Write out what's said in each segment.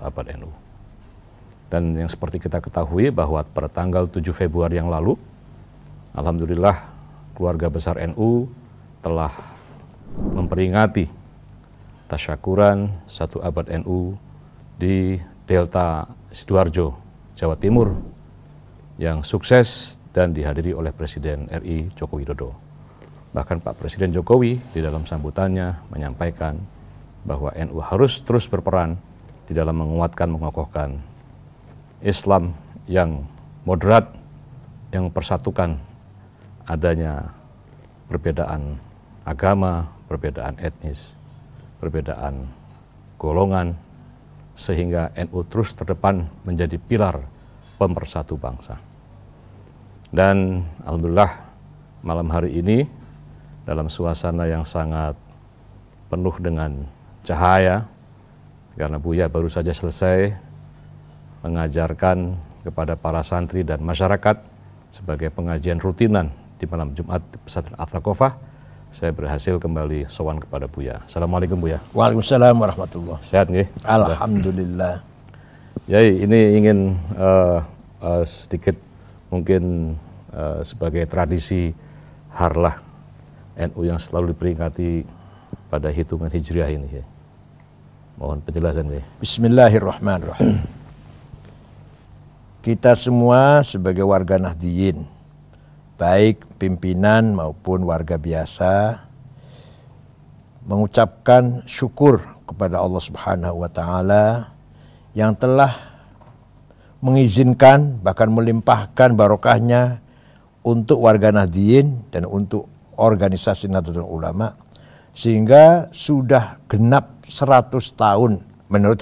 abad NU. Dan yang seperti kita ketahui bahwa pada tanggal 7 Februari yang lalu, alhamdulillah keluarga besar NU telah memperingati tasyakuran 1 abad NU di Delta Sidoarjo, Jawa Timur, yang sukses dan dihadiri oleh Presiden RI Joko Widodo. Bahkan Pak Presiden Jokowi di dalam sambutannya menyampaikan bahwa NU harus terus berperan di dalam menguatkan, mengokohkan Islam yang moderat, yang persatukan adanya perbedaan agama, perbedaan etnis, perbedaan golongan, sehingga NU terus terdepan menjadi pilar pemersatu bangsa. Dan alhamdulillah malam hari ini dalam suasana yang sangat penuh dengan cahaya, karena Buya baru saja selesai mengajarkan kepada para santri dan masyarakat sebagai pengajian rutinan di malam Jumat di Pesantren Al-Thaqafah, saya berhasil kembali sowan kepada Buya. Assalamualaikum Buya. Waalaikumsalam warahmatullahi. Sehat nggih? Alhamdulillah. Ya, ini ingin sedikit mungkin sebagai tradisi harlah NU yang selalu diperingati pada hitungan Hijriah ini ya. Mohon penjelasan ya. Bismillahirrahmanirrahim. Kita semua sebagai warga Nahdliyin, baik pimpinan maupun warga biasa, mengucapkan syukur kepada Allah Subhanahu wa Ta'ala yang telah mengizinkan bahkan melimpahkan barokahnya untuk warga Nahdliyin dan untuk organisasi Nahdlatul Ulama, sehingga sudah genap 100 tahun menurut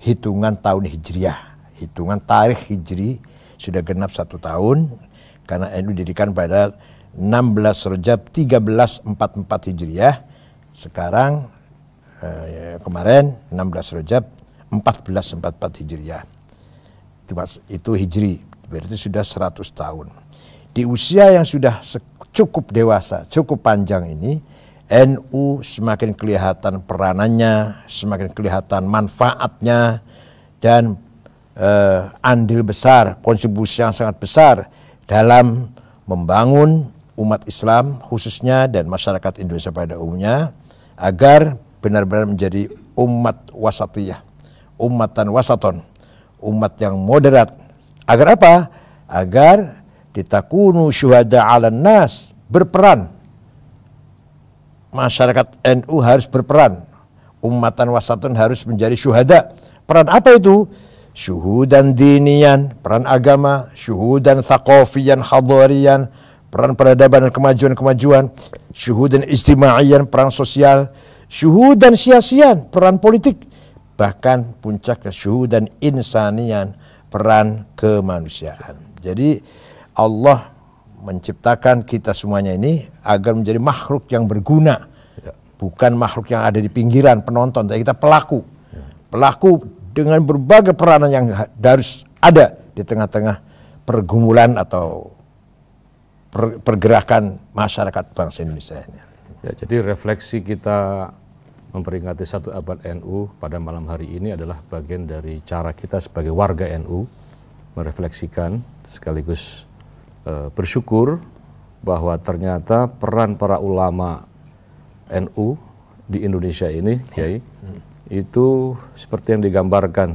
hitungan tahun Hijriah. Hitungan tarikh Hijri sudah genap 1 tahun karena NU didirikan pada 16 Rajab 1344 Hijriah. Sekarang kemarin 16 Rajab 1444 Hijriah. Itu Hijri, berarti sudah 100 tahun. Di usia yang sudah cukup dewasa, cukup panjang ini, NU semakin kelihatan peranannya, semakin kelihatan manfaatnya, dan andil besar, kontribusi yang sangat besar dalam membangun umat Islam khususnya dan masyarakat Indonesia pada umumnya agar benar-benar menjadi umat wasatiyah, ummatan wasaton, umat yang moderat. Agar apa? Agar ditakunu syuhada 'alan nas, berperan. Masyarakat NU harus berperan. Ummatan wasaton harus menjadi syuhada. Peran apa itu? Syuhudan dinian, peran agama, syuhudan thaqafiyan hadariyan, peran peradaban dan kemajuan-kemajuan, syuhudan ijtimaiyan, peran sosial, syuhudan siasian, peran politik, bahkan puncaknya syuhudan insanian, peran kemanusiaan. Jadi Allah menciptakan kita semuanya ini agar menjadi makhluk yang berguna, bukan makhluk yang ada di pinggiran penonton, tapi kita pelaku. Pelaku dengan berbagai peranan yang harus ada di tengah-tengah pergumulan atau pergerakan masyarakat bangsa Indonesia ini. Ya, jadi refleksi kita memperingati 1 abad NU pada malam hari ini adalah bagian dari cara kita sebagai warga NU merefleksikan sekaligus bersyukur bahwa ternyata peran para ulama NU di Indonesia ini, Kiai, itu seperti yang digambarkan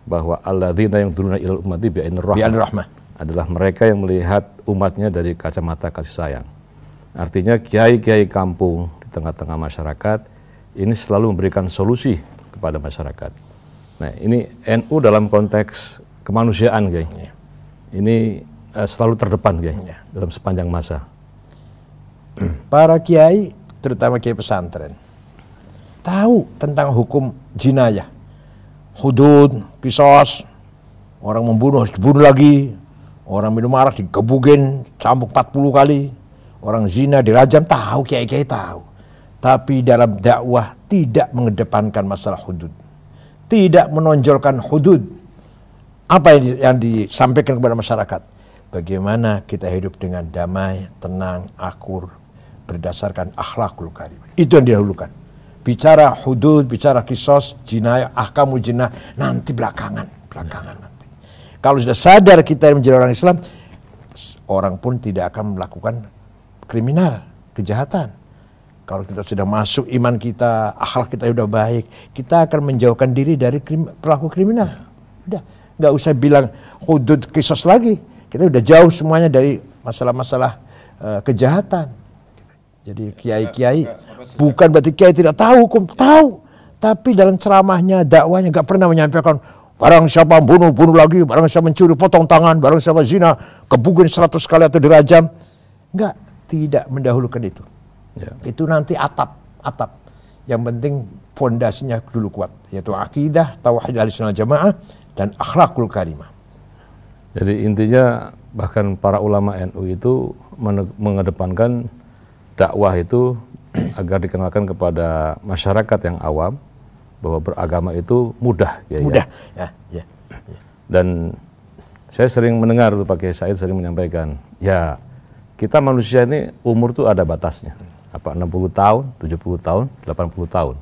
bahwa alladzina yang duruna ilal ummati bi'ainir rahmah adalah mereka yang melihat umatnya dari kacamata kasih sayang. Artinya kiai-kiai kampung di tengah-tengah masyarakat ini selalu memberikan solusi kepada masyarakat. Nah, ini NU dalam konteks kemanusiaan, Kiai. Ini selalu terdepan, Kiai, dalam sepanjang masa. Para kiai, terutama kiai pesantren, tahu tentang hukum jinayah, hudud, kisos, orang membunuh dibunuh lagi, orang minum arak digebugin cambuk 40 kali, orang zina dirajam, tahu, kiai-kiai tahu. Tapi dalam dakwah tidak mengedepankan masalah hudud, tidak menonjolkan hudud. Apa yang disampaikan kepada masyarakat? Bagaimana kita hidup dengan damai, tenang, akur, berdasarkan akhlakul karim. Itu yang didahulukan. Bicara hudud, bicara kisos, jinayah, ahkamul jinah nanti belakangan nanti. Kalau sudah sadar kita menjadi orang Islam, orang pun tidak akan melakukan kriminal, kejahatan. Kalau kita sudah masuk iman kita, akhlak kita sudah baik, kita akan menjauhkan diri dari pelaku kriminal. Udah, nggak usah bilang hudud kisos lagi. Kita udah jauh semuanya dari masalah-masalah kejahatan. Jadi kiai-kiai bukan berarti kiai tidak tahu hukum, tahu. Tapi dalam ceramahnya, dakwahnya nggak pernah menyampaikan barang siapa bunuh lagi, barang siapa mencuri potong tangan, barang siapa zina kebukin 100 kali atau dirajam. Enggak, tidak mendahulukan itu. Ya. Itu nanti atap. Yang penting fondasinya dulu kuat, yaitu akidah, tauhid ahlussunnah jamaah dan akhlakul karimah. Jadi intinya bahkan para ulama NU itu mengedepankan dakwah itu agar dikenalkan kepada masyarakat yang awam bahwa beragama itu mudah. Ya. Dan saya sering mendengar tuh Pak Kiai Said sering menyampaikan, ya kita manusia ini umur tuh ada batasnya. Apa 60 tahun, 70 tahun, 80 tahun.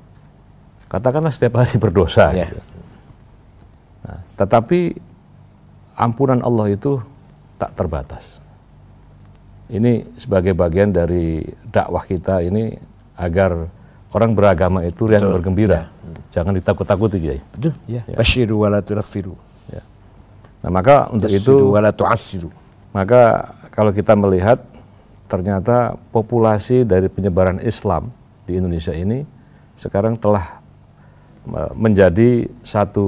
Katakanlah setiap hari berdosa. Ya. Gitu. Nah, tetapi ampunan Allah itu tak terbatas. Ini sebagai bagian dari dakwah kita ini agar orang beragama itu riang bergembira. Ya. Jangan ditakut-takuti, Kiai. Betul, ya. Basyiru wa la tunaffiru. Ya. Nah, maka untuk itu wa la tu'assiru. Maka kalau kita melihat ternyata populasi dari penyebaran Islam di Indonesia ini sekarang telah menjadi satu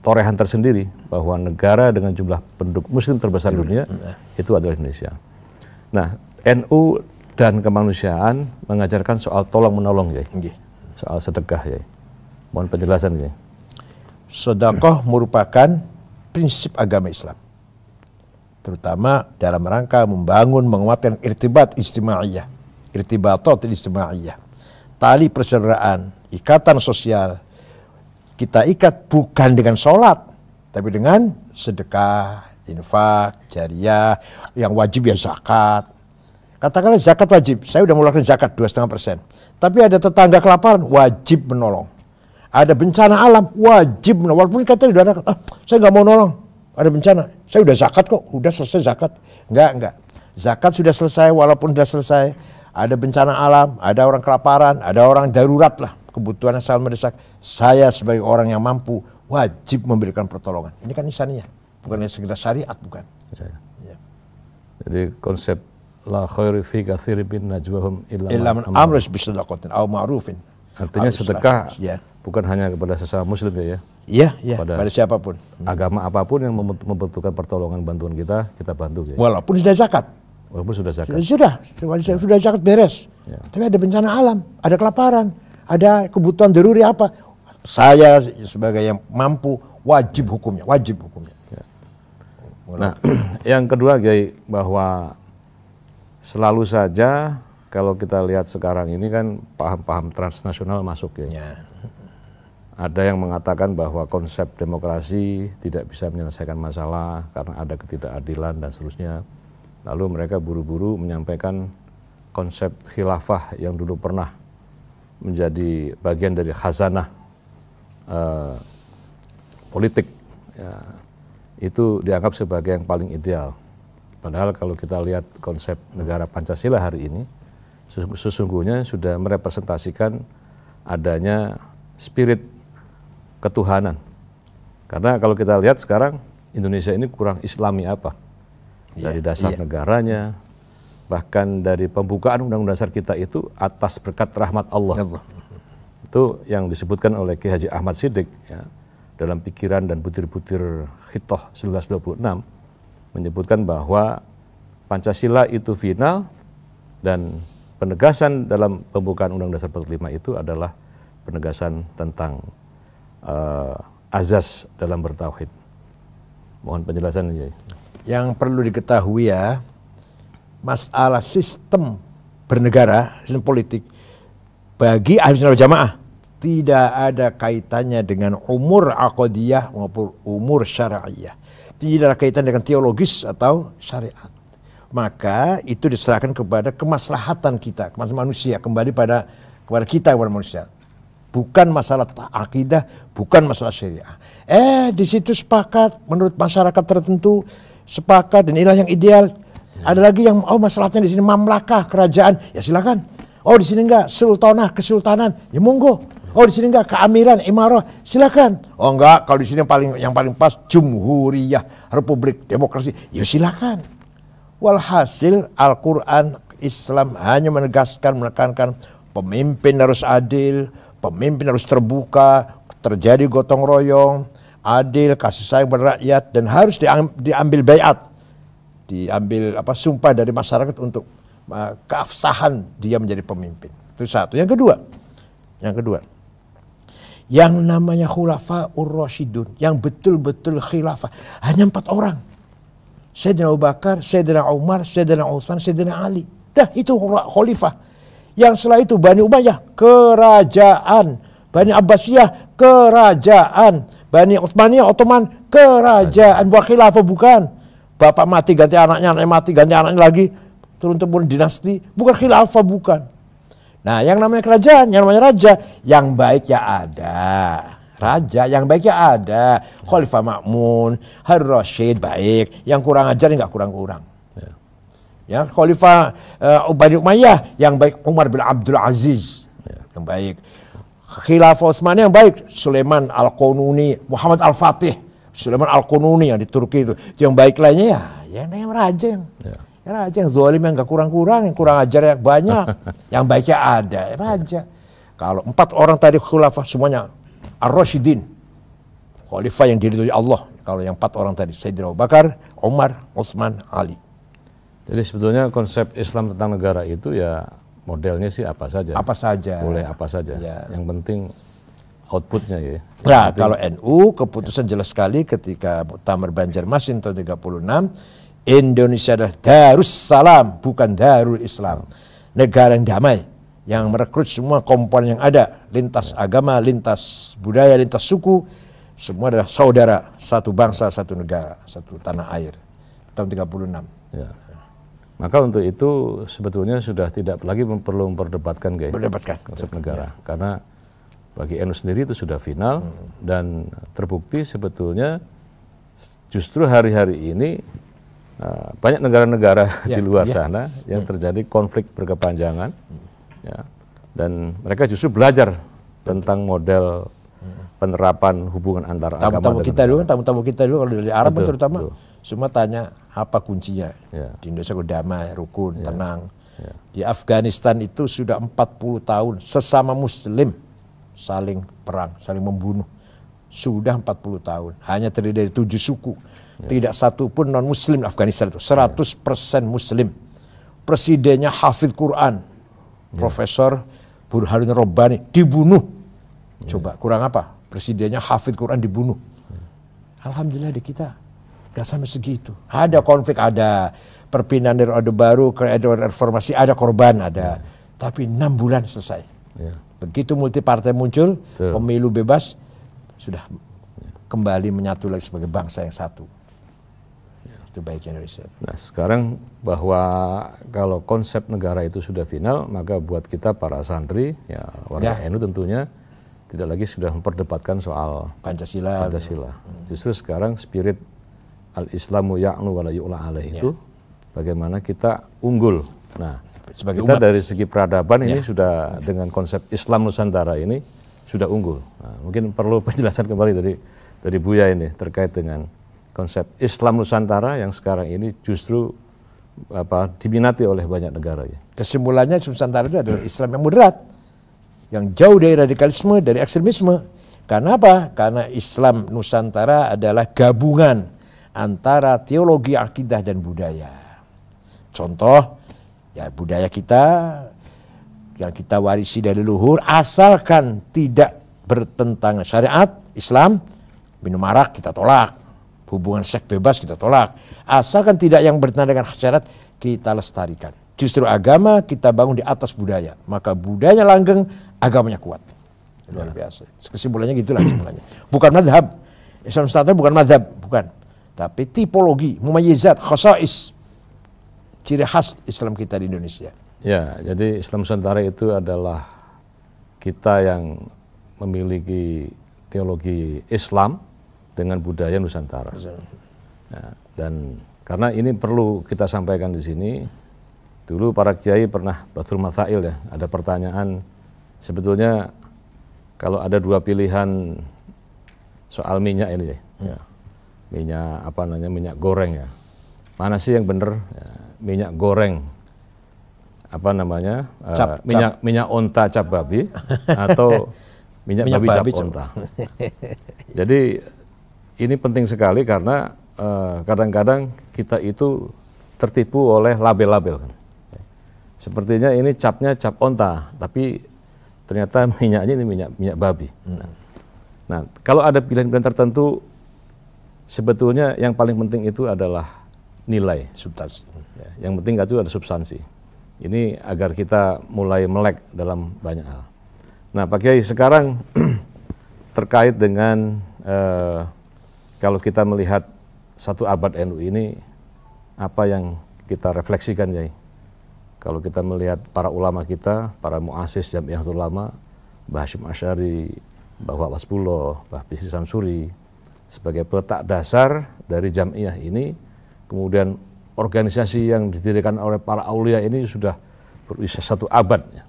torehan tersendiri bahwa negara dengan jumlah penduduk muslim terbesar dunia itu adalah Indonesia. Nah, NU dan kemanusiaan mengajarkan soal tolong menolong, ya, soal sedekah, ya. Mohon penjelasan, ya. Sedekah merupakan prinsip agama Islam, terutama dalam rangka membangun, menguatkan irtibat ijtimaiyah, irtibatat ijtimaiyah, tali persaudaraan, ikatan sosial. Kita ikat bukan dengan sholat, tapi dengan sedekah, infak, jariyah, yang wajib ya zakat. Katakanlah zakat wajib, saya udah mengeluarkan zakat 2,5%. Tapi ada tetangga kelaparan, wajib menolong. Ada bencana alam, wajib menolong. Walaupun kata sudah ada, saya nggak mau nolong. Ada bencana, saya udah zakat kok, udah selesai zakat. Enggak. Zakat sudah selesai, walaupun sudah selesai. Ada bencana alam, ada orang kelaparan, ada orang darurat lah. Kebutuhan asal mendesak. Saya sebagai orang yang mampu, wajib memberikan pertolongan. Ini kan nisaniyah. Bukan sekedar syariat, bukan. Ya. Jadi konsep la khairi fi katsiri bin najwahum illa man amra bisadaqatin aw ma'rufin. Artinya sedekah bukan hanya kepada sesama muslim, ya. Iya, pada siapapun. Agama apapun yang membutuhkan pertolongan bantuan kita bantu, ya. Walaupun sudah zakat. Walaupun sudah zakat. Sudah zakat beres. Ya. Tapi ada bencana alam, ada kelaparan, ada kebutuhan daruri apa. Saya sebagai yang mampu wajib hukumnya. Ya. Nah, yang kedua, Kiai, bahwa selalu saja kalau kita lihat sekarang ini kan paham-paham transnasional masuk, ya. Ada yang mengatakan bahwa konsep demokrasi tidak bisa menyelesaikan masalah karena ada ketidakadilan dan seterusnya. Lalu mereka buru-buru menyampaikan konsep khilafah yang dulu pernah menjadi bagian dari khazanah politik, ya. Itu dianggap sebagai yang paling ideal. Padahal kalau kita lihat konsep negara Pancasila hari ini, sesungguhnya sudah merepresentasikan adanya spirit ketuhanan. Karena kalau kita lihat sekarang, Indonesia ini kurang islami apa? Dari dasar negaranya, bahkan dari pembukaan Undang-Undang Dasar kita itu atas berkat rahmat Allah. Itu yang disebutkan oleh Ki Haji Ahmad Siddiq, ya, dalam pikiran dan butir-butir Khitoh 1926 menyebutkan bahwa Pancasila itu final dan penegasan dalam pembukaan Undang-Undang Dasar 45 itu adalah penegasan tentang azas dalam bertauhid. Mohon penjelasan, ya. Yang perlu diketahui, ya, masalah sistem bernegara, sistem politik bagi Ahlussunnah wal Jamaah tidak ada kaitannya dengan umur aqdiyah maupun umur syar'iyah. Tidak ada kaitan dengan teologis atau syariat. Maka itu diserahkan kepada kemaslahatan kita, kemaslahatan manusia, kembali kepada kita, kepada manusia. bukan masalah akidah, bukan masalah syariah. Di situ sepakat menurut masyarakat tertentu, sepakat dan inilah yang ideal. Ada lagi yang masalahnya di sini mamlakah, kerajaan, ya silakan. Di sini enggak sultanah, kesultanan, ya monggo. Di sini enggak keamiran, imarah, silakan. Enggak, kalau di sini yang paling pas jumhuriyah, republik, demokrasi, ya silakan. Walhasil Al-Quran Islam hanya menekankan pemimpin harus adil, pemimpin harus terbuka, terjadi gotong royong, adil, kasih sayang berakyat, dan harus diambil bayat, diambil sumpah dari masyarakat untuk keabsahan dia menjadi pemimpin. Itu satu. Yang kedua, yang namanya khulafaur rasyidun, yang betul-betul khilafah, hanya 4 orang. Sayyidina Abu Bakar, Sayyidina Umar, Sayyidina Utsman, Sayyidina Ali. Dah, itu khalifah. Yang setelah itu Bani Umayyah, kerajaan. Bani Abbasiyah, kerajaan. Bani Utsmaniyah, Ottoman, kerajaan. Bukan khilafah, bukan. Bapak mati ganti anaknya mati ganti anaknya lagi. Turun-temurun dinasti. Bukan khilafah, bukan. Nah, yang namanya kerajaan, yang namanya raja, yang baik ya ada. Raja yang baik ya ada. Khalifah Ma'mun, Harun Rasyid baik. Yang kurang ajar nggak kurang-kurang. Ya, Khalifah Bani Umayyah yang baik Umar bin Abdul Aziz yang baik. Khilafah Utsman yang baik Sulaiman Al-Qununi, Muhammad Al-Fatih, Sulaiman Al-Qununi yang di Turki itu yang baik lainnya ya yang raja raja yang zalim yang nggak kurang-kurang, yang kurang ajar yang banyak, yang baiknya ada raja. Kalau 4 orang tadi khilafah semuanya Ar-Rasyidin, khalifah yang diridhoi Allah. Kalau yang 4 orang tadi Sayyidina Abu Bakar, Umar, Utsman, Ali. Jadi sebetulnya konsep Islam tentang negara itu ya modelnya sih apa saja. Apa saja. Boleh apa saja. Ya. Yang penting outputnya ya. Nah, kalau NU keputusan jelas sekali ketika Muktamar Banjarmasin tahun 36, Indonesia adalah Darussalam, bukan Darul Islam. Negara yang damai, yang merekrut semua komponen yang ada, lintas agama, lintas budaya, lintas suku, semua adalah saudara, satu bangsa, satu negara, satu tanah air. Tahun 36. Ya. Maka untuk itu sebetulnya sudah tidak lagi perlu memperdebatkan konsep negara. Ya. Karena bagi NU sendiri itu sudah final dan terbukti sebetulnya justru hari-hari ini banyak negara-negara di luar sana yang terjadi konflik berkepanjangan. Ya, dan mereka justru belajar tentang model penerapan hubungan antara agama tamu-tamu kita dulu kalau dari Arab terutama semua tanya apa kuncinya. Di Indonesia damai, rukun, tenang. Di Afghanistan itu sudah 40 tahun sesama muslim saling perang, saling membunuh. Sudah 40 tahun, hanya terdiri dari 7 suku. Tidak satu pun non muslim Afghanistan itu, 100% muslim. Presidennya hafidz Quran, Profesor Burhanuddin Rabbani dibunuh. Coba kurang apa? Presidennya hafidz Quran dibunuh. Alhamdulillah di kita gak sampai segitu. Ada konflik, ada perpindahan dari Orde Baru ke Orde Reformasi, ada korban, ada. Tapi 6 bulan selesai. Begitu multi partai muncul, pemilu bebas, sudah kembali menyatu lagi sebagai bangsa yang satu. Itu baik Indonesia. Nah, sekarang bahwa kalau konsep negara itu sudah final, maka buat kita para santri, ya warga NU tentunya tidak lagi sudah memperdebatkan soal Pancasila. Justru sekarang spirit al-Islamu ya'nu wa la yu'la alaih itu bagaimana kita unggul. Nah, sebagai kita umat, dari segi peradaban ini sudah dengan konsep Islam Nusantara ini sudah unggul. Nah, mungkin perlu penjelasan kembali dari Buya ini terkait dengan konsep Islam Nusantara yang sekarang ini justru diminati oleh banyak negara. Kesimpulannya Nusantara itu adalah Islam yang moderat, yang jauh dari radikalisme, dari ekstremisme. Karena apa? Karena Islam Nusantara adalah gabungan antara teologi, akidah, dan budaya. Contoh, ya budaya kita yang kita warisi dari leluhur, asalkan tidak bertentangan syariat Islam, minum arak kita tolak. Hubungan seks bebas kita tolak. Asalkan tidak yang bertentangan dengan syariat, kita lestarikan. Justru agama kita bangun di atas budaya. Maka budayanya langgeng, agamanya kuat. Luar biasa. Kesimpulannya gitulah kesimpulannya. Bukan madhab. Islam Nusantara bukan madhab. Bukan. Tapi tipologi, mumayyizat, khasais. Ciri khas Islam kita di Indonesia. Ya, jadi Islam Nusantara itu adalah kita yang memiliki teologi Islam dengan budaya Nusantara. Nah, dan karena ini perlu kita sampaikan di sini, dulu para kiai pernah Bathul Matsail ya, ada pertanyaan sebetulnya kalau ada dua pilihan soal minyak ini ya, minyak apa namanya, minyak goreng ya, mana sih yang benar? Ya, minyak goreng apa namanya, minyak onta cap babi atau minyak babi cap onta. Jadi ini penting sekali karena kadang-kadang kita itu tertipu oleh label-label kan. Sepertinya ini capnya cap onta, tapi ternyata minyaknya ini minyak babi. Nah, kalau ada pilihan-pilihan tertentu, sebetulnya yang paling penting itu adalah nilai. Substansi. Ya, yang penting itu ada substansi. Ini agar kita mulai melek dalam banyak hal. Nah, Pak Kiai, sekarang terkait dengan kalau kita melihat satu abad NU ini, apa yang kita refleksikan, Yai? Kalau kita melihat para ulama kita, para muassis Jamiatul Ulama, Mbah Hasyim Asy'ari, Mbah Wasbullah, Mbah Bisri Samsuri, sebagai peletak dasar dari Jamiah ini, kemudian organisasi yang didirikan oleh para aulia ini sudah berusia satu abad. Nah,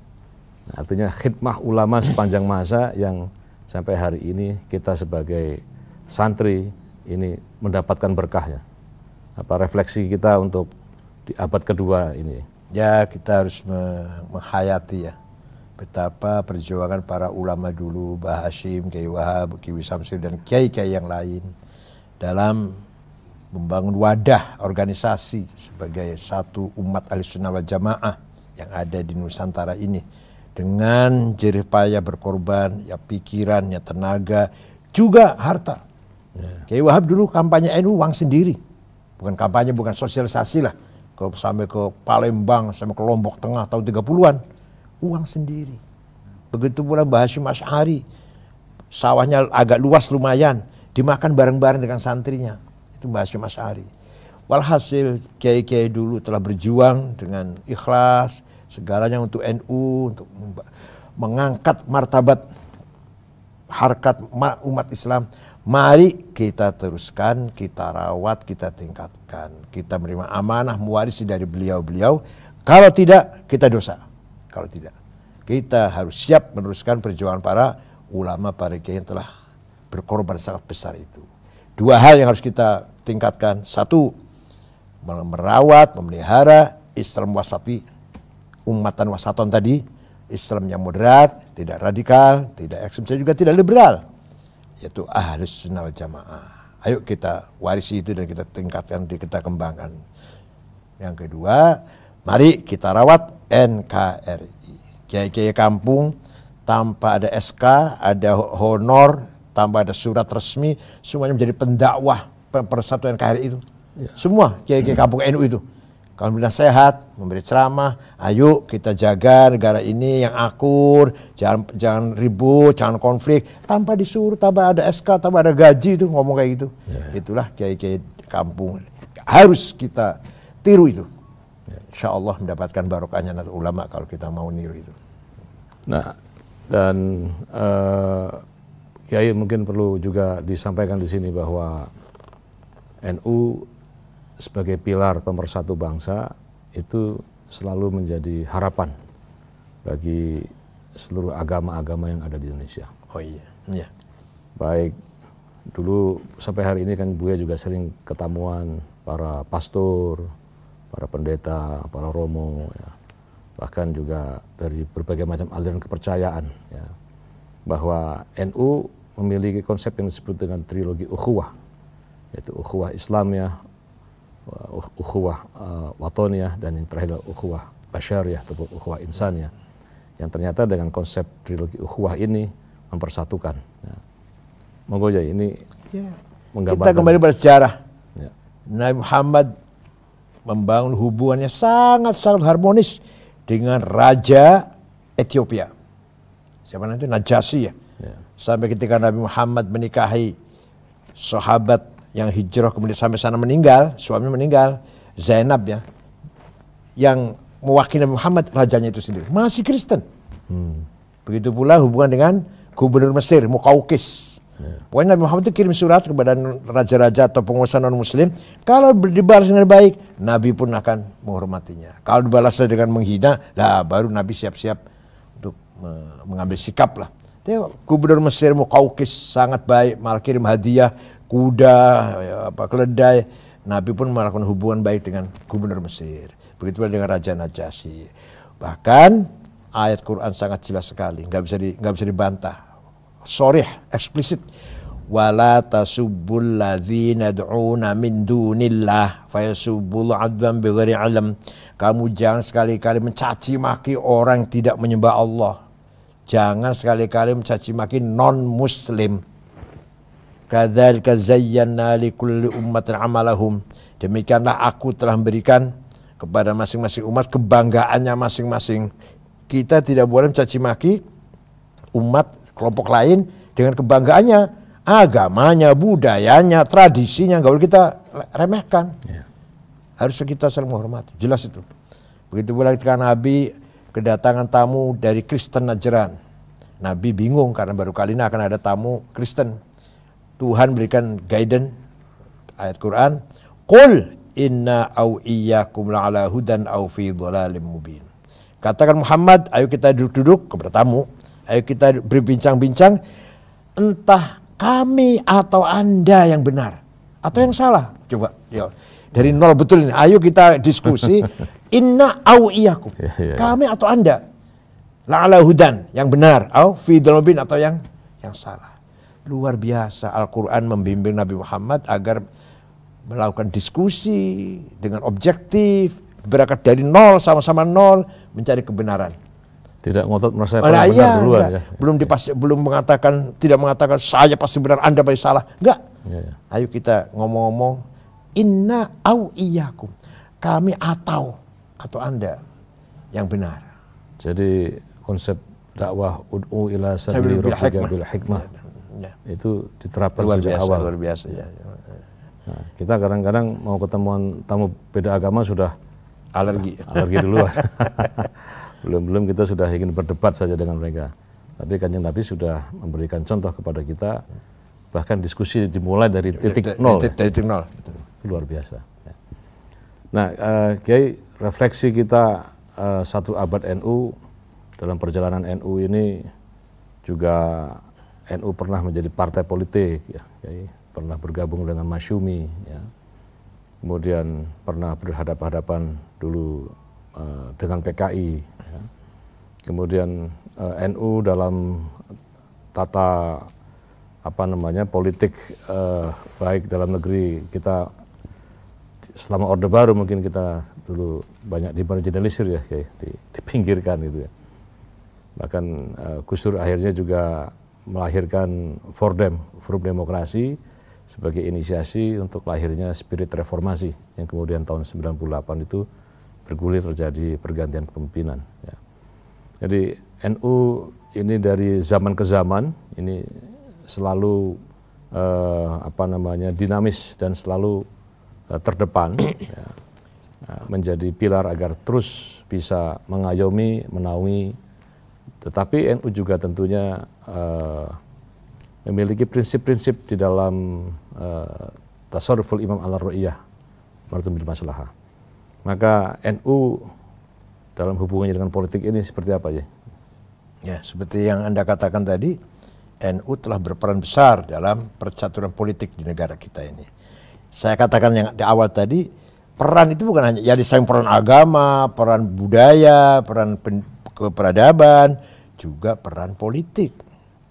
artinya khidmah ulama sepanjang masa yang sampai hari ini kita sebagai santri ini mendapatkan berkahnya. Apa refleksi kita untuk di abad kedua ini? Ya, kita harus menghayati ya betapa perjuangan para ulama dulu, Mbah Hasyim, Kiai Wahab, Kiai Samsuri dan kiai-kiai yang lain dalam membangun wadah organisasi sebagai satu umat Ahlussunnah wal Jamaah yang ada di Nusantara ini dengan jerih payah berkorban, ya pikiran, ya tenaga, juga harta. Kiai Wahab dulu kampanye NU uang sendiri, bukan kampanye, bukan sosialisasi lah. Sampai ke Palembang, sampai ke Lombok Tengah tahun 30-an, uang sendiri. Begitu pula Mbah Hasyim Asy'ari, sawahnya agak luas lumayan, dimakan bareng-bareng dengan santrinya. Itu Mbah Hasyim Asy'ari. Walhasil kiai-kiai dulu telah berjuang dengan ikhlas segalanya untuk NU, untuk mengangkat martabat harkat umat Islam. Mari kita teruskan, kita rawat, kita tingkatkan. Kita menerima amanah mewarisi dari beliau-beliau. Kalau tidak, kita dosa. Kalau tidak, kita harus siap meneruskan perjuangan para ulama, para kiai yang telah berkorban sangat besar itu. Dua hal yang harus kita tingkatkan. Satu, merawat, memelihara Islam wasati, umatan wasaton tadi. Islam yang moderat, tidak radikal, tidak ekstrem, juga tidak liberal. Yaitu Ahlussunnah wal Jamaah. Ayo kita warisi itu dan kita tingkatkan, kita kembangkan. Yang kedua, mari kita rawat NKRI. Kiai-kiai kampung tanpa ada SK, ada honor, tanpa ada surat resmi, semuanya menjadi pendakwah persatuan NKRI itu. Ya. Semua kiai-kiai kampung NU itu. Kalau benar sehat, memberi ceramah, ayo kita jaga negara ini yang akur, jangan ribut, jangan konflik, tanpa disuruh, tanpa ada SK, tanpa ada gaji itu, ngomong kayak gitu. Ya. Itulah kiai-kiai kampung. Harus kita tiru itu. Ya. Insya Allah mendapatkan barokahnya Nahdlatul Ulama kalau kita mau niru itu. Nah, dan Kiai mungkin perlu juga disampaikan di sini bahwa NU sebagai pilar pemersatu bangsa itu selalu menjadi harapan bagi seluruh agama-agama yang ada di Indonesia. Oh iya, iya. Baik dulu sampai hari ini kan Buya juga sering ketemuan para pastor, para pendeta, para romo, ya. Bahkan juga dari berbagai macam aliran kepercayaan, ya. Bahwa NU memiliki konsep yang disebut dengan trilogi ukhuwah, yaitu ukhuwah Islamiyah, ukhuwah watoniyah, dan yang terakhir ukhuwah basyariyah atau ukhuwah insaniyah, yang ternyata dengan konsep trilogi ukhuwah ini mempersatukan. Ya. Monggo ya, ini ya. Kita kembali bersejarah. Ya. Nabi Muhammad membangun hubungannya sangat-sangat harmonis dengan Raja Ethiopia. Siapa namanya itu? Najasyi ya. Ya. Sampai ketika Nabi Muhammad menikahi sahabat yang hijrah kemudian sampai sana meninggal, suaminya meninggal, Zainab ya, yang mewakili Nabi Muhammad, rajanya itu sendiri masih Kristen. Begitu pula hubungan dengan gubernur Mesir, Muqawqis. Pokoknya Nabi Muhammad itu kirim surat kepada raja-raja atau penguasa non-muslim. Kalau dibalas dengan baik, Nabi pun akan menghormatinya. Kalau dibalas dengan menghina, lah baru Nabi siap-siap untuk mengambil sikap lah. Gubernur Mesir Muqawqis sangat baik, malah kirim hadiah, kuda, keledai. Nabi pun melakukan hubungan baik dengan gubernur Mesir. Begitu pula dengan Raja Najasyi. Bahkan ayat Quran sangat jelas sekali, nggak bisa dibantah. Sharih, eksplisit. Wala tasubbul ladzina yad'una min dunillah fayasubbul adwan bighairi ilm. Kamu jangan sekali-kali mencaci maki orang yang tidak menyembah Allah. Jangan sekali-kali mencaci maki non-muslim. Kadzalika zayyana likulli ummatin amalahum. Demikianlah aku telah memberikan kepada masing-masing umat kebanggaannya masing-masing. Kita tidak boleh mencaci maki umat kelompok lain dengan kebanggaannya, agamanya, budayanya, tradisinya, nggak boleh kita remehkan. Harus kita saling menghormati, jelas itu. Begitu pula ketika Nabi kedatangan tamu dari Kristen Najran. Nabi bingung karena baru kali ini akan ada tamu Kristen. Tuhan berikan guidance ayat Quran, Qul inna au iyyakum la'ala hudan au fi dhalalim mubin. Katakan Muhammad, ayo kita duduk-duduk kepada tamu. Ayo kita berbincang-bincang, entah kami atau Anda yang benar atau yang salah. Coba ya, dari nol betul ini. Ayo kita diskusi. Inna au iyyakum. Kami atau Anda. La'ala hudan, yang benar. Au fi dhalalin atau yang salah. Luar biasa Al-Quran membimbing Nabi Muhammad agar melakukan diskusi dengan objektif, berangkat dari nol, sama-sama nol, mencari kebenaran. Tidak ngotot merasa paling benar duluan ya. Belum mengatakan, tidak mengatakan saya pasti benar, Anda pasti salah. Enggak. Ayo kita ngomong-ngomong, inna au iyyakum. Kami atau Anda yang benar. Jadi konsep dakwah ud'u ila sabili rabbika bil hikmah itu diterapkan sejak awal. Luar biasa ya. Nah, kita kadang-kadang mau ketemuan tamu beda agama sudah alergi duluan. Belum kita sudah ingin berdebat saja dengan mereka. Tapi Kanjeng Nabi sudah memberikan contoh kepada kita, bahkan diskusi dimulai dari titik nol. Titik nol. Luar biasa. Nah, Kiai, refleksi kita satu abad NU, dalam perjalanan NU ini juga NU pernah menjadi partai politik, ya, Kiai, pernah bergabung dengan Masyumi, ya. Kemudian pernah berhadapan-hadapan dulu dengan PKI. Ya. Kemudian NU dalam tata politik baik dalam negeri kita selama Orde Baru mungkin kita dulu banyak dimarginalisir ya, kayak dipinggirkan gitu ya. Bahkan Gus Dur akhirnya juga melahirkan Forum Demokrasi sebagai inisiasi untuk lahirnya spirit reformasi yang kemudian tahun 98 itu bergulir terjadi pergantian kepemimpinan. Ya. Jadi NU ini dari zaman ke zaman ini selalu dinamis dan selalu terdepan, ya, menjadi pilar agar terus bisa mengayomi, menaungi. Tetapi NU juga tentunya memiliki prinsip-prinsip di dalam tasarruful imam ala ru'iyah martum bil maslahah. Maka NU dalam hubungannya dengan politik ini seperti apa ya? Ya, seperti yang Anda katakan tadi, NU telah berperan besar dalam percaturan politik di negara kita ini. Saya katakan yang di awal tadi, peran itu bukan hanya ya di samping peran agama, peran budaya, peran keperadaban, juga peran politik.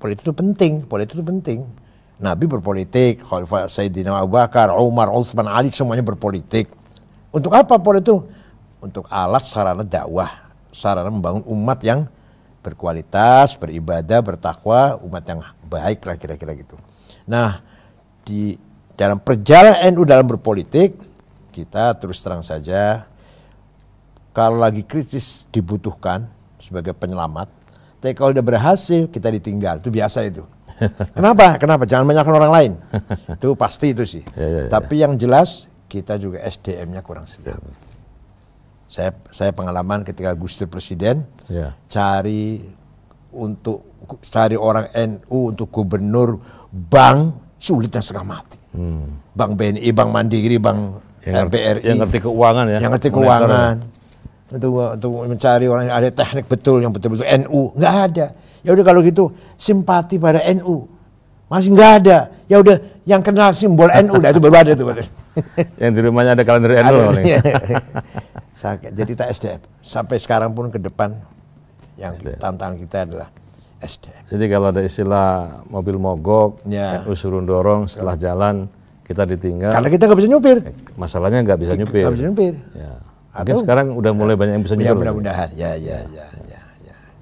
Politik itu penting. Nabi berpolitik, Khalifah Sayyidina Abu Bakar, Umar, Utsman, Ali semuanya berpolitik. Untuk apa politik itu? Untuk alat sarana dakwah, sarana membangun umat yang berkualitas, beribadah, bertakwa, umat yang baik lah kira-kira gitu. Nah, di dalam perjalanan NU dalam berpolitik, kita terus terang saja, kalau lagi kritis dibutuhkan sebagai penyelamat, tapi kalau udah berhasil kita ditinggal, itu biasa itu. Kenapa? Jangan menyalahkan orang lain. Itu pasti itu sih. Tapi yang jelas kita juga SDM-nya kurang siap. Saya pengalaman ketika Gus Dur presiden, cari untuk cari orang NU untuk gubernur bank sulitnya setengah mati. Bank BNI, Bank Mandiri, Bank BRI. Yang ngerti keuangan ya. Yang ngerti keuangan. Untuk mencari orang yang ada teknik betul, yang betul-betul NU. Nggak ada. Ya udah kalau gitu simpati pada NU. Masih nggak ada. Ya udah yang kenal simbol NU. Nah itu baru ada tuh. Yang di rumahnya ada kalender NU. Jadi kita SDM. Sampai sekarang pun ke depan yang tantangan kita adalah SDM. Jadi kalau ada istilah mobil mogok, NU suruh dorong, setelah jalan kita ditinggal. Karena kita nggak bisa nyupir. Masalahnya nggak bisa nyupir. Nggak bisa nyupir. Ya. Mungkin sekarang udah mulai banyak yang bisa nyupir. Ya mudah-mudahan.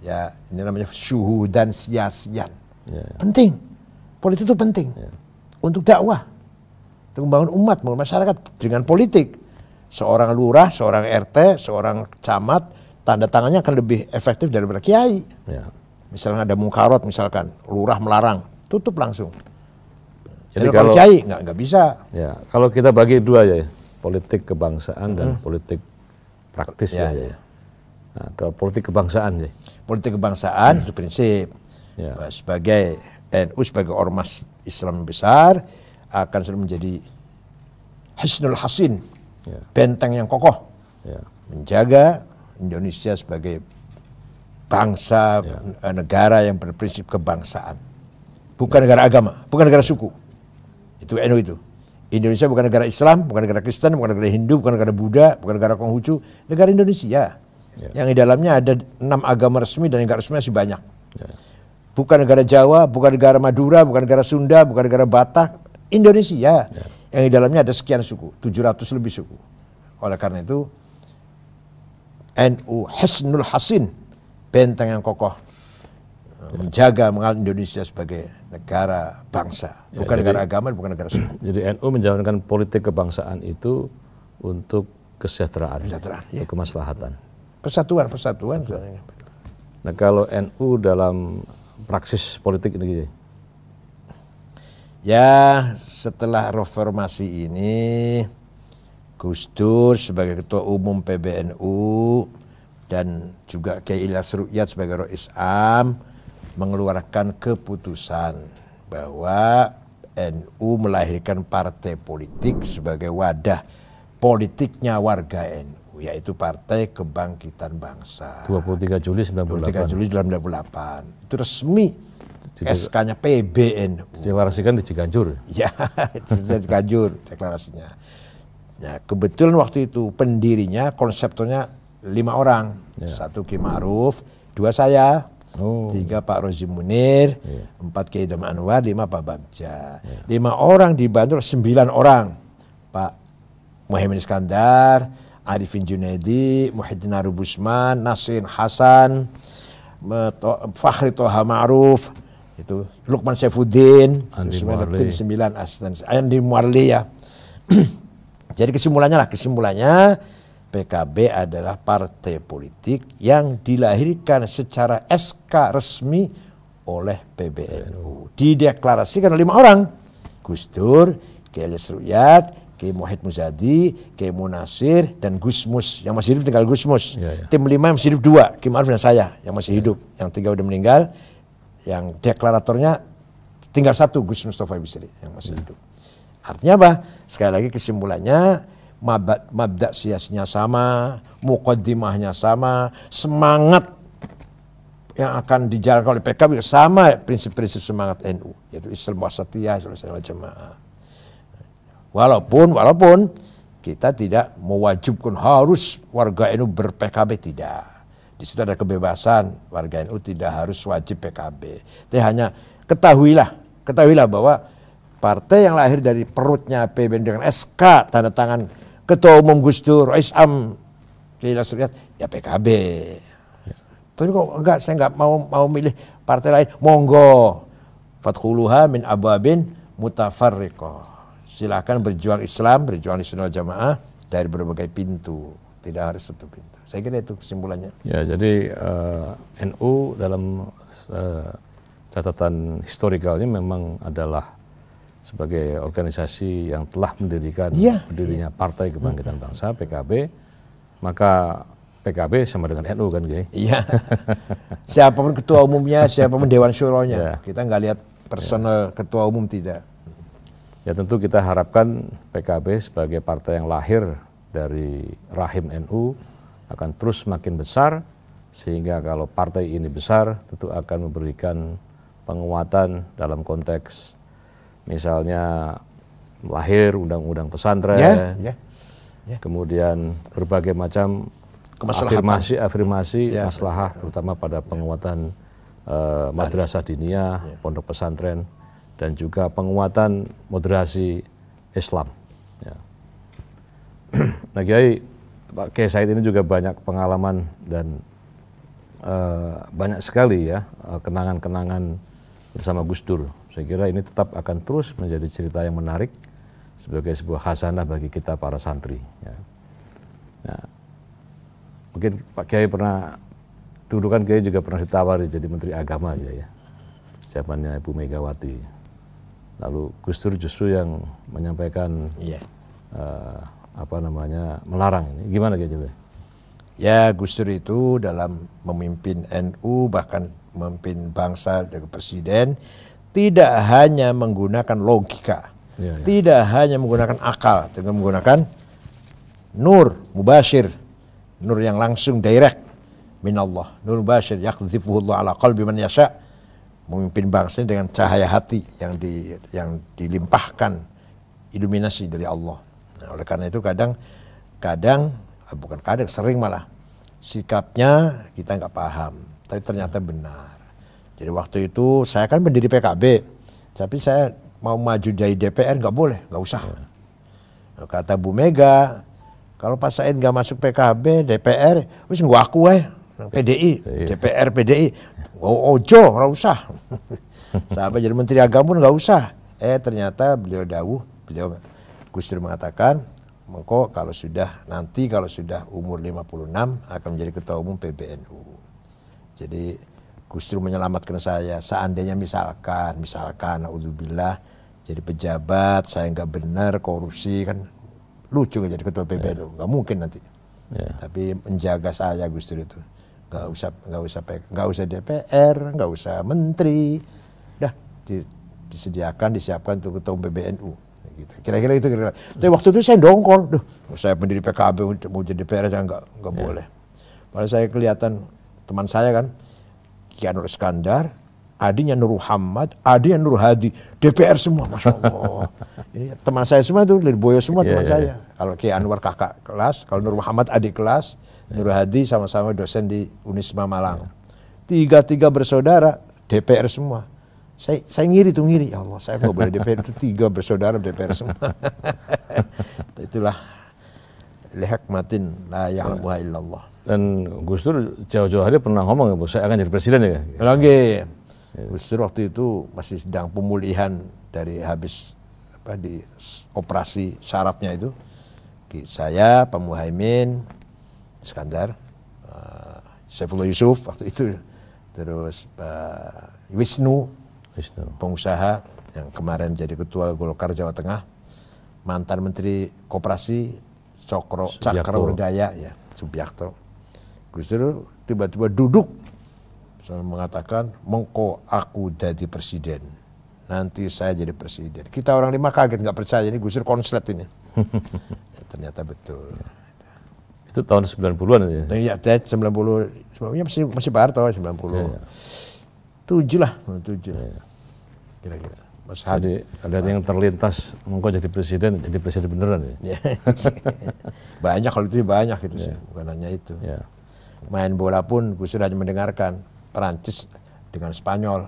Ya ini namanya syuhudan sia-sian. Penting. Politik itu penting. Untuk dakwah. Untuk membangun umat, membangun masyarakat dengan politik. Seorang lurah, seorang RT, seorang camat, tanda tangannya akan lebih efektif daripada kiai. Ya. Misalnya ada mungkarot, misalkan lurah melarang, tutup langsung. Jadi kalau kiai nggak bisa. Ya, kalau kita bagi dua ya, politik kebangsaan dan politik praktis ya. Nah, ke politik kebangsaan ya. Politik kebangsaan itu prinsip. Sebagai NU sebagai ormas Islam besar akan selalu menjadi hisnul hasin, benteng yang kokoh, menjaga Indonesia sebagai bangsa, negara yang berprinsip kebangsaan, bukan negara agama, bukan negara suku. Itu NU itu. Indonesia bukan negara Islam, bukan negara Kristen, bukan negara Hindu, bukan negara Buddha, bukan negara Konghucu, negara Indonesia. Yang di dalamnya ada 6 agama resmi dan yang nggak resmi masih banyak. Bukan negara Jawa, bukan negara Madura, bukan negara Sunda, bukan negara Batak, Indonesia. Yang di dalamnya ada sekian suku, 700 lebih suku. Oleh karena itu, NU Hisnul Hasin, benteng yang kokoh, menjaga mengal Indonesia sebagai negara bangsa, bukan negara agama, bukan negara suku. Jadi NU menjalankan politik kebangsaan itu untuk kesejahteraan, untuk kemaslahatan. Persatuan. Nah kalau NU dalam praksis politik ini, ya setelah reformasi ini, Gus Dur sebagai Ketua Umum PBNU dan juga Kiai Ilyas Ruqyat sebagai Rois Am mengeluarkan keputusan bahwa NU melahirkan partai politik sebagai wadah politiknya warga NU, yaitu Partai Kebangkitan Bangsa. 23 Juli 1998. 23 Juli 1998. Itu resmi SK-nya PBNU. Deklarasikan di Ciganjur. Ya, itu di Ciganjur deklarasinya. Ya, kebetulan waktu itu pendirinya, konseptornya 5 orang. 1 Ki Ma'ruf, 2 saya, 3 Pak Rozi Munir, 4 Kiai Dom Anwar, 5 Pak Bagja. 5 orang dibantu 9 orang. Pak Muhaimin Iskandar, Arifin Junaidi, Muhyiddin Arubusman, Nasrin Hasan, Fakhri Toha Ma'ruf, itu Lukman Saifuddin, tim 9 asisten, Andi Muarli ya. Jadi kesimpulannya PKB adalah partai politik yang dilahirkan secara SK resmi oleh PBNU. Dideklarasikan oleh 5 orang. Gus Dur, Kiai Ilyas Ruqyat, Kiai Muhyiddin Muzadi, Kiai Munasir, dan Gusmus. Yang masih hidup tinggal Gusmus. Tim 5 yang masih hidup 2, Ki Ma'ruf dan saya yang masih hidup. Yang 3 udah meninggal. Yang deklaratornya tinggal 1, Gus Mustafa Bisri yang masih hidup. Artinya apa? Sekali lagi kesimpulannya, mabda siasnya sama, muqaddimahnya sama, semangat yang akan dijalankan oleh PKB sama, prinsip-prinsip semangat NU, yaitu Islam wasatiyah, Islam jamaah. Walaupun kita tidak mewajibkan harus warga NU ber-PKB, tidak. Di situ ada kebebasan, warga NU tidak harus wajib PKB. Tapi hanya ketahuilah bahwa partai yang lahir dari perutnya PBNU dengan SK tanda tangan Ketua Umum Gus Dur, Rois Am, Kiai Ilyas Ruqyat, ya PKB. Tapi kok enggak, saya enggak mau milih partai lain. Monggo, fadkhuluha min abwabin mutafarriqah. Silakan berjuang Islam, berjuang Sunnah Jamaah dari berbagai pintu, tidak harus satu pintu. Saya kira itu kesimpulannya. Ya, jadi NU dalam catatan historikalnya memang adalah sebagai organisasi yang telah mendirikan berdirinya Partai Kebangkitan Bangsa PKB, maka PKB sama dengan NU kan, Kiai? Iya. Siapapun ketua umumnya, siapapun Dewan Syuronya. Kita nggak lihat personal ketua umum, tidak. Ya tentu kita harapkan PKB sebagai partai yang lahir dari rahim NU akan terus makin besar, sehingga kalau partai ini besar tentu akan memberikan penguatan dalam konteks misalnya lahir undang-undang pesantren, kemudian berbagai macam afirmasi maslahah, terutama pada penguatan madrasah diniyah, pondok pesantren, dan juga penguatan moderasi Islam. Ya. Nah, Pak Kiai Said ini juga banyak pengalaman dan banyak sekali ya kenangan-kenangan bersama Gus Dur. Saya kira ini tetap akan terus menjadi cerita yang menarik sebagai sebuah khasanah bagi kita para santri. Ya. Nah, mungkin Pak Kiai pernah, dulu kan Kiai juga pernah ditawari jadi Menteri Agama ya, zamannya Ibu Megawati. Lalu Gus Dur justru yang menyampaikan melarang ini. Gimana Kiai coba? Ya, Gus Dur itu dalam memimpin NU, bahkan memimpin bangsa dari presiden, tidak hanya menggunakan logika, tidak hanya menggunakan akal, tapi menggunakan nur mubashir, nur yang langsung direct minallah, nur mubashir yakhzifuhullah ala qalbi man yasha, memimpin bangsa dengan cahaya hati yang dilimpahkan iluminasi dari Allah. Nah, oleh karena itu sering malah sikapnya kita nggak paham, tapi ternyata benar. Jadi waktu itu saya kan pendiri PKB, tapi saya mau maju dari DPR nggak boleh, nggak usah. Kata Bu Mega, kalau Pak Said nggak masuk PKB, DPR, wis nggak aku PDI, DPR PDI, ojo nggak usah. Sampai jadi Menteri Agama pun nggak usah. Ternyata beliau Gus Dur mengatakan, mengko kalau sudah umur 56 akan menjadi ketua umum PBNU. Jadi Gus Dur menyelamatkan saya. Seandainya misalkan naudzubillah jadi pejabat, saya nggak benar, korupsi, kan lucu jadi ketua PBNU, nggak mungkin nanti. Tapi menjaga saya Gus Dur itu, nggak usah DPR, nggak usah menteri, dah disiapkan untuk ketua umum PBNU. Gitu. Kira-kira itu. Tapi waktu itu saya dongkol, saya pendiri PKB mau jadi DPR aja nggak boleh. Malah saya kelihatan teman saya kan, Ki Anwar Iskandar, adiknya Nur Muhammad, adiknya Nur Hadi, DPR semua, masya Allah. Ini teman saya semua tuh, Lirboyo semua teman saya. Kalau Ki Anwar kakak kelas, kalau Nur Muhammad adik kelas, Nur Hadi sama-sama dosen di Unisma Malang. Tiga bersaudara, DPR semua. Saya ngiri, ya Allah, saya nggak boleh DPR, itu 3 bersaudara DPR semua. Itulah lihikmatin la ya'lamuha illallah. Dan Gus Dur jauh-jauh hari pernah ngomong, saya akan jadi presiden ya? Lagi, Gus Dur waktu itu masih sedang pemulihan dari habis di operasi sarafnya itu. Saya, Pak Muhaimin Iskandar, Saifullah Yusuf waktu itu, terus Pak Wisnu, pengusaha yang kemarin jadi ketua Golkar Jawa Tengah, mantan Menteri Koperasi Cakrawardaya ya, Subiakto. Gus Dur tiba-tiba duduk mengatakan, mengko aku jadi presiden, nanti saya jadi presiden. Kita orang 5 kaget, nggak percaya, ini Gus Dur konslet ini. Ya, ternyata betul. Itu tahun 90-an ya? Iya, 90, masih Pak Harto, 97 lah, 97 kira-kira. Mas Jadi ada yang terlintas, mengko jadi presiden beneran ya? Banyak, kalau itu banyak itu sih, bukan hanya itu. Main bola pun Gus Dur hanya mendengarkan Perancis dengan Spanyol.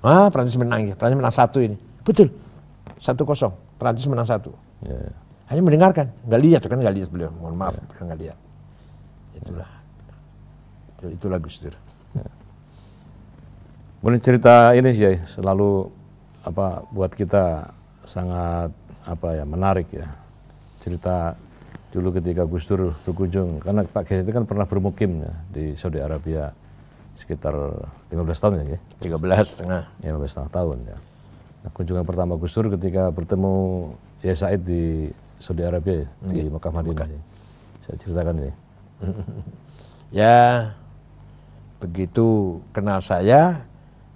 Perancis menang ya, Perancis menang 1 ini. Betul, 1-0, Perancis menang 1. Hanya mendengarkan, nggak lihat beliau, mohon maaf, beliau nggak lihat. Itulah Gus Dur. Kemudian cerita ini sih selalu buat kita sangat menarik ya. Cerita dulu ketika Gus Dur berkunjung, karena Pak Kiai itu kan pernah bermukim ya, di Saudi Arabia sekitar 15 tahun ya? 15,5 tahun ya. Nah, kunjungan pertama Gus Dur ketika bertemu Kiai Said di Saudi Arabia ya, di Mekah Madinah. Ya. Saya ceritakan ini. Ya, begitu kenal saya,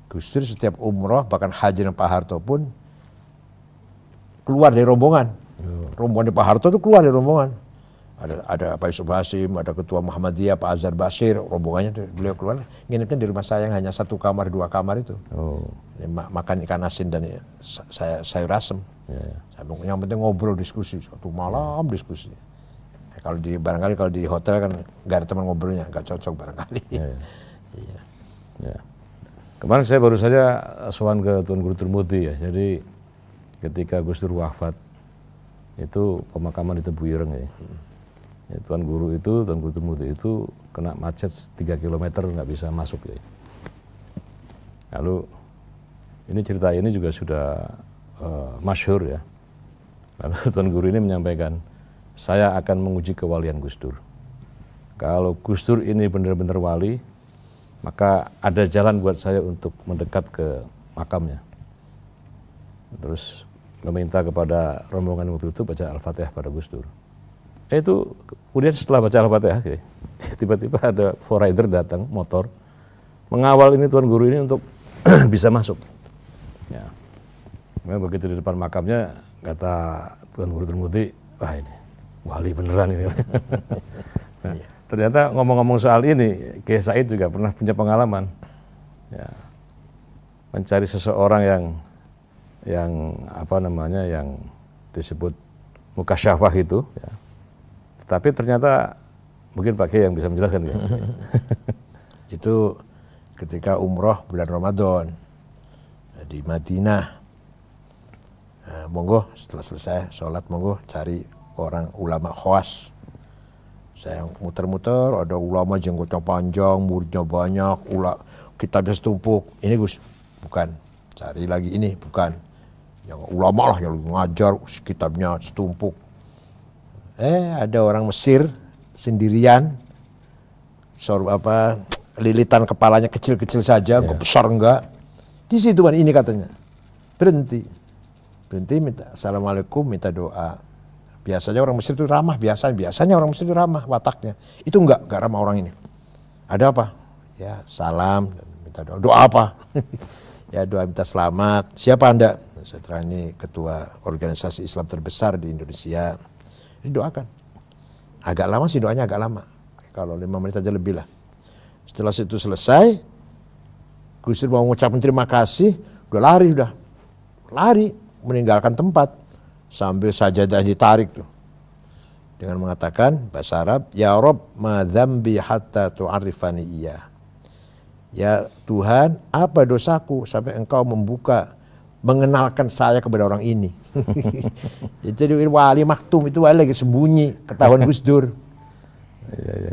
Gus Dur setiap umroh bahkan haji dengan Pak Harto pun keluar dari rombongan. Rombongan di Pak Harto itu keluar dari rombongan. Ada Pak Yusuf Hasim, ada Ketua Muhammadiyah, Pak Azhar Bashir, rombongannya itu beliau keluar. Nginepnya di rumah saya yang hanya 1 kamar, 2 kamar itu. Makan ikan asin dan sayur asem. Yang penting ngobrol diskusi, 1 malam diskusi. Kalau barangkali kalau di hotel kan nggak ada teman ngobrolnya, nggak cocok barangkali. Kemarin saya baru saja sowan ke Tuan Guru Turmudi ya. Jadi ketika Gus Dur wafat itu pemakaman di Tebu Ireng ya. Tuan Guru Turmudi itu kena macet 3 km nggak bisa masuk ya. Lalu ini cerita ini juga sudah masyhur ya. Lalu Tuan Guru ini menyampaikan, saya akan menguji kewalian Gus Dur. Kalau Gus Dur ini benar-benar wali, maka ada jalan buat saya untuk mendekat ke makamnya. Terus meminta kepada rombongan mobil itu baca Al-Fatihah pada Gus Dur. Itu kemudian setelah baca Al-Fatihah, tiba-tiba ada forrider datang motor mengawal ini Tuan Guru ini untuk bisa masuk. Ya. Begitu di depan makamnya kata Tuan Guru Turmudi, wah ini wali beneran ini. Nah, ternyata ngomong-ngomong soal ini, Kiai Said juga pernah punya pengalaman. Ya, mencari seseorang yang apa namanya yang disebut mukasyafah itu. Ya. Tapi ternyata mungkin Pak Kiai yang bisa menjelaskan ya. Itu ketika umroh bulan Ramadan di Madinah. Nah, monggo setelah selesai sholat monggo cari orang ulama khawas. Saya muter-muter, ada ulama jenggotnya panjang, muridnya banyak, kitabnya setumpuk. Ini Gus, bukan. Cari lagi ini, bukan. Yang ulama lah yang ngajar, kitabnya setumpuk. Ada orang Mesir sendirian, lilitan kepalanya kecil-kecil saja, besar enggak. Di situ kan ini katanya. Berhenti, minta assalamualaikum, minta doa. Biasanya orang Mesir itu ramah, biasanya orang Mesir itu ramah wataknya. Itu enggak ramah orang ini. Ada apa? Ya salam, minta doa. Doa apa? Ya doa minta selamat. Siapa Anda? Saya ini ketua organisasi Islam terbesar di Indonesia. Didoakan. Agak lama sih doanya, agak lama. Kalau 5 menit aja lebih lah. Setelah itu selesai, Gus Dur mau mengucapkan terima kasih, udah lari meninggalkan tempat sambil sajadah ditarik tuh dengan mengatakan bahasa Arab, ya Rob ma dzambi hatta tu'arifani iya. Ya Tuhan, apa dosaku sampai engkau mengenalkan saya kepada orang ini. Jadi wali maktum itu wali lagi sembunyi, ketahuan Gus Dur.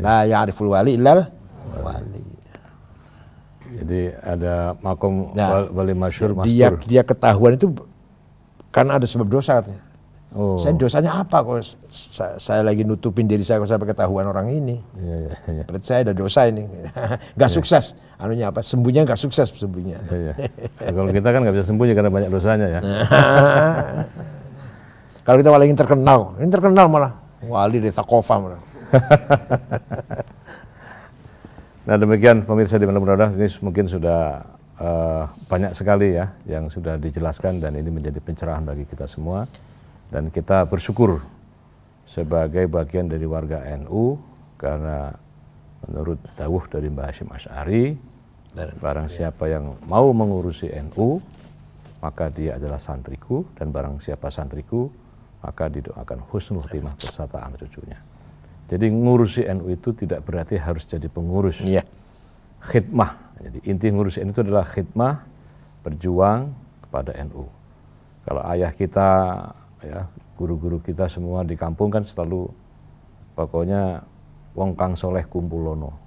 La ya'riful wali illal wali. Jadi ada makom wali masyhur. Dia ketahuan itu karena ada sebab dosa katanya. Saya dosanya apa kok saya lagi nutupin diri saya kok sampai ketahuan orang ini. Berarti saya ada dosa ini. Gak sukses. Anunya apa? Sembuhnya gak sukses sembunyinya. Kalau kita kan gak bisa sembunyi karena banyak dosanya ya. Kalau kita malah ingin terkenal malah wali desa Kofa malah. Nah demikian pemirsa di mana berada, ini mungkin sudah banyak sekali ya yang sudah dijelaskan dan ini menjadi pencerahan bagi kita semua. Dan kita bersyukur sebagai bagian dari warga NU karena menurut dawuh dari Mbah Hasyim Asy'ari, barang siapa yang mau mengurusi NU maka dia adalah santriku, dan barang siapa santriku maka didoakan husnul khotimah beserta anak cucunya. Jadi ngurusi NU itu tidak berarti harus jadi pengurus. Khidmah. Jadi inti ngurusi NU itu adalah khidmah, berjuang kepada NU. Kalau ayah kita ya, guru-guru kita semua di kampung kan selalu pokoknya wong kang soleh kumpulono.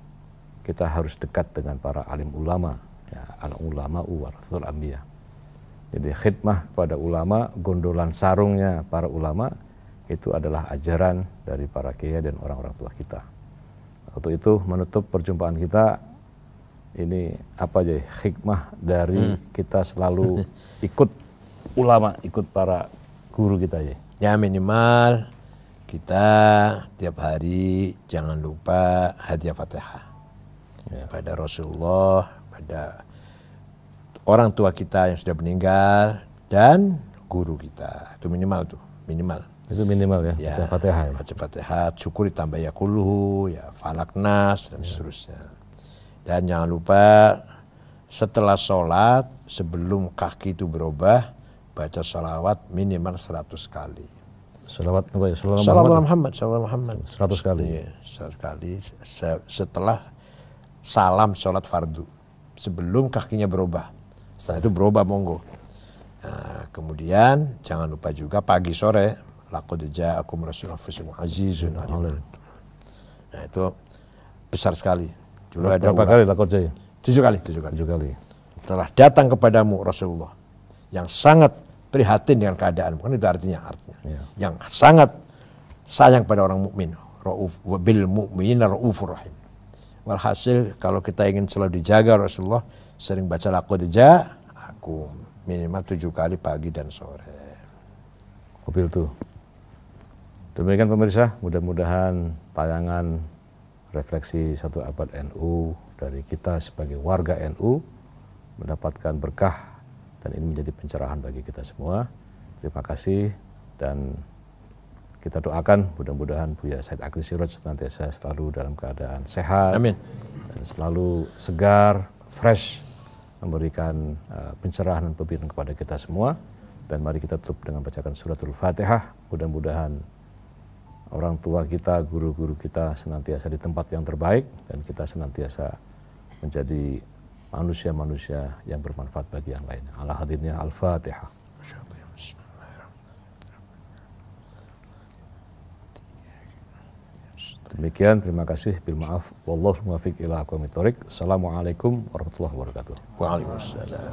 Kita harus dekat dengan para alim ulama, ya, al ulama warathul anbiya. Jadi khidmah kepada ulama, gondolan sarungnya para ulama itu adalah ajaran dari para kiai dan orang-orang tua kita. Untuk itu menutup perjumpaan kita ini apa aja hikmah dari kita selalu ikut ulama, ikut para guru kita ya. Ya minimal kita tiap hari jangan lupa hadiah Fatihah pada Rasulullah, pada orang tua kita yang sudah meninggal dan guru kita. Itu minimal tuh, minimal. Itu minimal ya, baca Fatihah. Baca Fatihah, syukur ditambah ya kulhu, ya falak nas dan seterusnya. Dan jangan lupa setelah sholat, sebelum kaki itu berubah, baca sholawat minimal 100 kali. Sholawat apa ya? Sholawat Muhammad. 100 kali. Iya, 100 kali setelah salam sholat fardu. Sebelum kakinya berubah. Setelah itu berubah monggo. Nah, kemudian jangan lupa juga pagi sore laqad ja'akum rasulun azizun alim. Nah, itu besar sekali. Juga ada berapa kali laqad ja'a? 7 kali. 7 kali. Telah datang kepadamu Rasulullah yang sangat prihatin dengan keadaan, bukan itu artinya. Yang sangat sayang pada orang mukmin, rauf bil mu'minina raufur rahim. Walhasil kalau kita ingin selalu dijaga Rasulullah, sering baca laqad ja'akum minimal 7 kali pagi dan sore. Mobil tuh. Demikian pemirsa, mudah-mudahan tayangan refleksi 1 abad NU dari kita sebagai warga NU mendapatkan berkah dan ini menjadi pencerahan bagi kita semua. Terima kasih dan kita doakan mudah-mudahan Buya Said Akil Siraj senantiasa selalu dalam keadaan sehat. Amin. Dan selalu segar, fresh, memberikan pencerahan dan pembinaan kepada kita semua. Dan mari kita tutup dengan bacakan suratul Fatihah. Mudah-mudahan orang tua kita, guru-guru kita senantiasa di tempat yang terbaik dan kita senantiasa menjadi manusia-manusia yang bermanfaat bagi yang lain. Ala hadirnya Al-Fatihah. Demikian, terima kasih. Bil maaf. Wallahu muwaffiq ila aqwamit thoriq. Assalamualaikum warahmatullahi wabarakatuh. Waalaikumsalam.